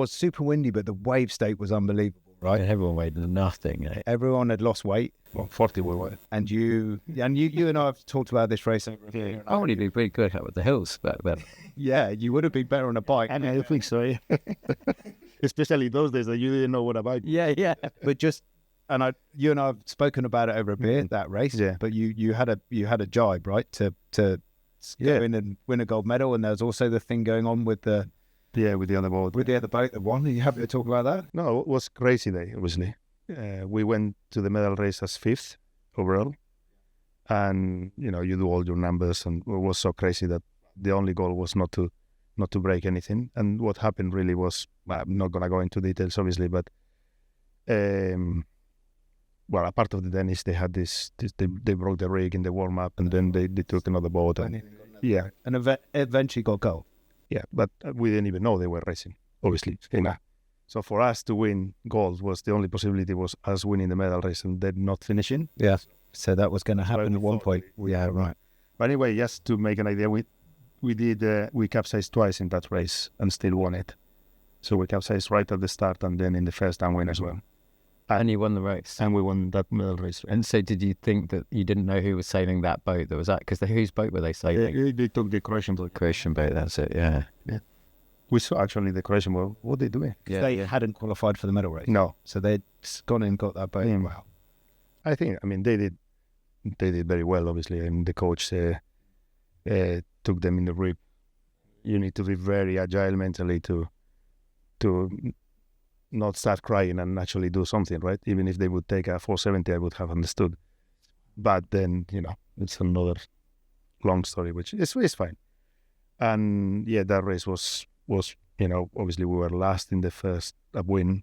super windy, but the wave state was unbelievable, right? Everyone weighed nothing. Eh? Everyone had lost weight. Well, 40 were weight. And you and I have talked about this race over a year. I would have been pretty good with the hills, but yeah, you would have been better on a bike. And I think so, yeah. Especially those days that you didn't know what a bike. Yeah. But you and I have spoken about it over a beer, that race. Yeah. But you had a jibe, right? To go in and win a gold medal, and there's also the thing going on with the other boat. With the other boat that won. Are you happy to talk about that? No, it was a crazy day, obviously. We went to the medal race as 5th overall. And, you do all your numbers, and it was so crazy that the only goal was not to break anything. And what happened really was, I'm not going to go into details, obviously, but a part of the Danish, they had this they broke the rig in the warm-up, and then they took another boat. And eventually got gold. Yeah, but we didn't even know they were racing, obviously. So for us to win gold was the only possibility, was us winning the medal race and then not finishing. Yeah, so that was going to happen at one point. Right. But anyway, just to make an idea, we capsized twice in that race and still won it. So we capsized right at the start and then in the first and win as well. And you won the race. And we won that medal race. And so did you think that you didn't know who was sailing that boat that was that? Because whose boat were they sailing? Yeah, they took the Croatian boat. Croatian boat, that's it, yeah. We saw actually the Croatian boat. What are they doing? Yeah, they hadn't qualified for the medal race. No. So they'd gone and got that boat. Yeah. Wow. I think, they did very well, obviously. And the coach took them in the rib. You need to be very agile mentally to not start crying and actually do something, right? Even if they would take a 470, I would have understood. But then, it's another long story, which is fine. And yeah, that race was obviously we were last in the first win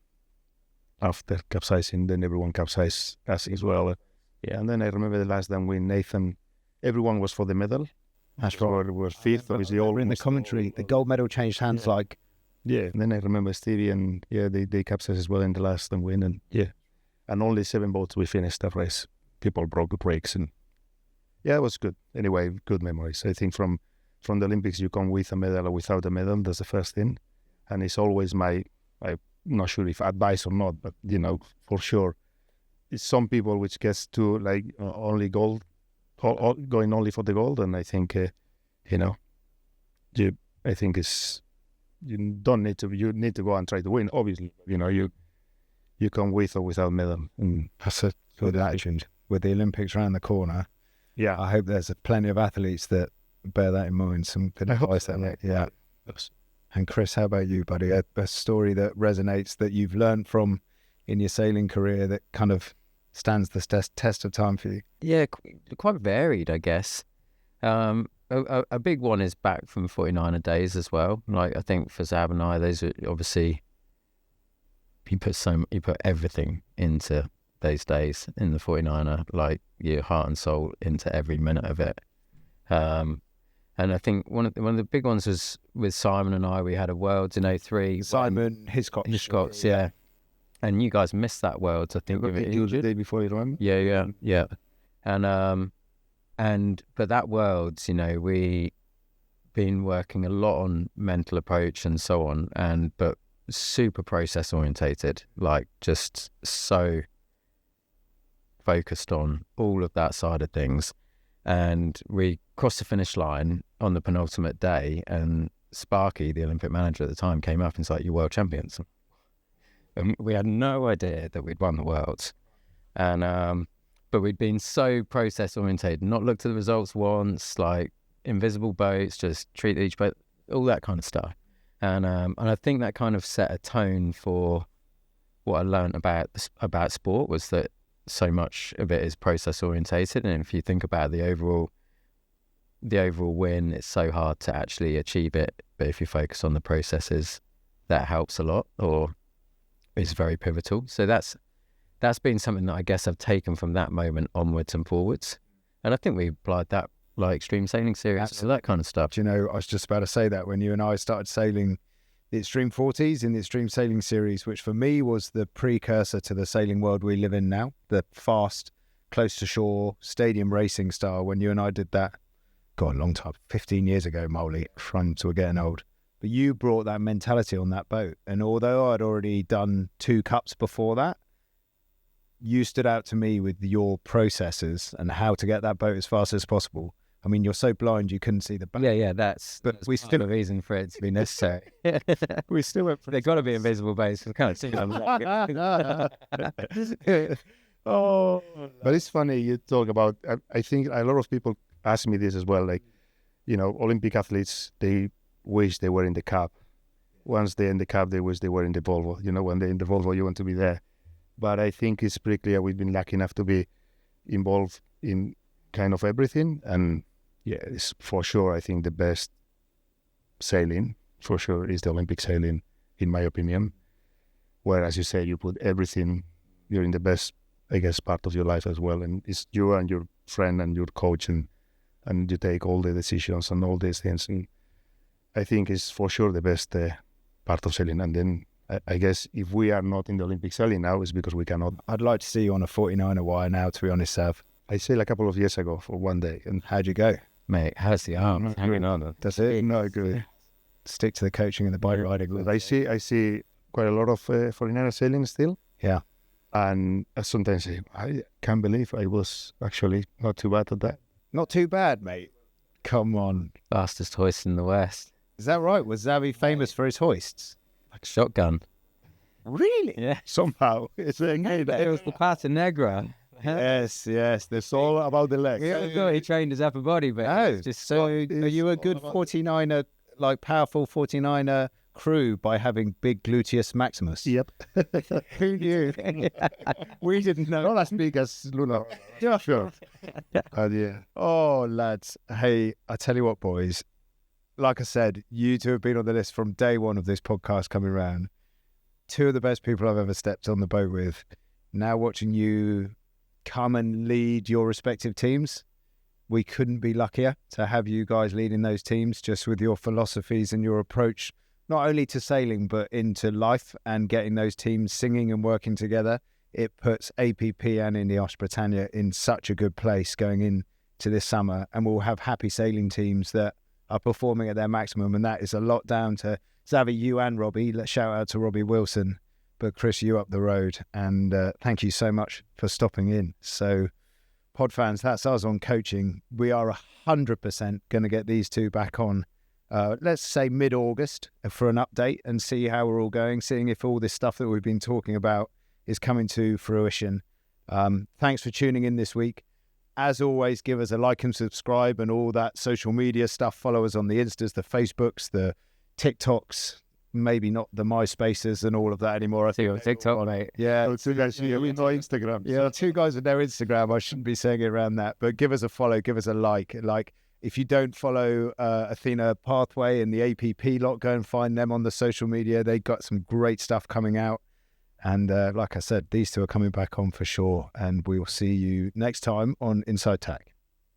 after capsizing, then everyone capsized us as well. Yeah, and then I remember the last time we Nathan, everyone was for the medal. That's right. We were 5th, obviously. All in the commentary, the gold medal changed hands like... Yeah, and then I remember Stevie and they capsized as well in the last and win, and and only 7 boats we finished that race. People broke the brakes, and it was good. Anyway, good memories. I think from the Olympics you come with a medal or without a medal. That's the first thing, and it's always I'm not sure if advice or not, but for sure, it's some people which gets to like only gold, going only for the gold, and I think I think you don't need to. You need to go and try to win. Obviously, you come with or without medal. And that's a good attitude. With the Olympics around the corner, yeah, I hope there's plenty of athletes that bear that in mind. Some good advice there. Yeah. And Chris, how about you, buddy? A story that resonates that you've learned from in your sailing career that kind of stands the test of time for you? Yeah, quite varied, I guess. A big one is back from 49er days as well. Like, I think for Xab and I, those are obviously, you put everything into those days in the 49er, like your heart and soul into every minute of it. And I think one of the big ones was with Simon and I. We had a Worlds in 03. Simon Hiscox, yeah. And you guys missed that Worlds, I think. You the day before, you remember? Yeah. But that Worlds, we been working a lot on mental approach and so on, but super process orientated, like just so focused on all of that side of things. And we crossed the finish line on the penultimate day, and Sparky, the Olympic manager at the time, came up and was like, "You're world champions." And we had no idea that we'd won the Worlds. And but we'd been so process orientated, not looked at the results once, like invisible boats, just treat each boat, all that kind of stuff. And I think that kind of set a tone for what I learned about sport, was that so much of it is process orientated, and if you think about the overall win, it's so hard to actually achieve it. But if you focus on the processes, that helps a lot, or is very pivotal. So that's been something that I guess I've taken from that moment onwards and forwards, and I think we applied that like Extreme Sailing Series, so that kind of stuff. Do you know, I was just about to say that when you and I started sailing the Extreme 40s in the Extreme Sailing Series, which for me was the precursor to the sailing world we live in now, the fast, close to shore, stadium racing style. When you and I did that, God, a long time, 15 years ago, Molly, we're getting old. But you brought that mentality on that boat. And although I'd already done 2 cups before that, you stood out to me with your processes and how to get that boat as fast as possible. I mean, you're so blind you couldn't see the back. Yeah, that's still a reason for it to be necessary. We still went for They've got to be invisible bays. We can't see them. Oh, but it's funny you talk about. I think a lot of people ask me this as well. Like, Olympic athletes, they wish they were in the Cup. Once they're in the Cup, they wish they were in the Volvo. When they're in the Volvo, you want to be there. But I think it's pretty clear we've been lucky enough to be involved in kind of everything. And yeah, it's for sure, I think the best sailing, for sure, is the Olympic sailing, in my opinion. Where, as you say, you put everything, you're in the best, I guess, part of your life as well. And it's you and your friend and your coach, and you take all the decisions and all these things. And I think it's for sure the best part of sailing. And then I guess if we are not in the Olympic sailing now, it's because we cannot. I'd like to see you on a 49er wire now, to be honest, Sav. I sailed a couple of years ago for one day. And how'd you go? Mate, how's the arm hanging on? That's it? No, good. Stick to the coaching and the bike riding. I see quite a lot of 49er sailing still. Yeah. And sometimes I can't believe I was actually not too bad at that. Not too bad, mate. Come on. Fastest hoist in the West. Is that right? Was Xabi famous for his hoists? Like shotgun. Really? Yeah. Somehow. It was the Pata Negra. Yes. It's all about the legs. Yeah, he trained his upper body, but so are you a good 49er, like powerful 49er crew by having big gluteus maximus? Yep. Who knew? We didn't know. Not as big as Luna. Yeah, sure. Yeah. Oh, lads. Hey, I tell you what, boys. Like I said, you two have been on the list from day one of this podcast coming around. 2 of the best people I've ever stepped on the boat with. Now watching you come and lead your respective teams, we couldn't be luckier to have you guys leading those teams, just with your philosophies and your approach, not only to sailing, but into life and getting those teams singing and working together. It puts APP and INEOS Britannia in such a good place going into this summer, and we'll have happy sailing teams that are performing at their maximum, and that is a lot down to Xavi, you and Robbie. Let's shout out to Robbie Wilson but Chris, you up the road. And thank you so much for stopping in. So, pod fans, that's us on coaching. We are 100% going to get these two back on, let's say mid-August, for an update and see how we're all going, seeing if all this stuff that we've been talking about is coming to fruition. Thanks for tuning in this week. As always, give us a like and subscribe and all that social media stuff. Follow us on the Instas, the Facebooks, the TikToks, maybe not the MySpaces and all of that anymore. I think on TikTok, mate. Yeah. So guys, we know Instagram. Yeah, two guys with their Instagram. I shouldn't be saying it around that, but give us a follow, give us a like. Like, if you don't follow Athena Pathway and the APP lot, go and find them on the social media. They've got some great stuff coming out. And like I said, these two are coming back on for sure. And we will see you next time on Inside Tack.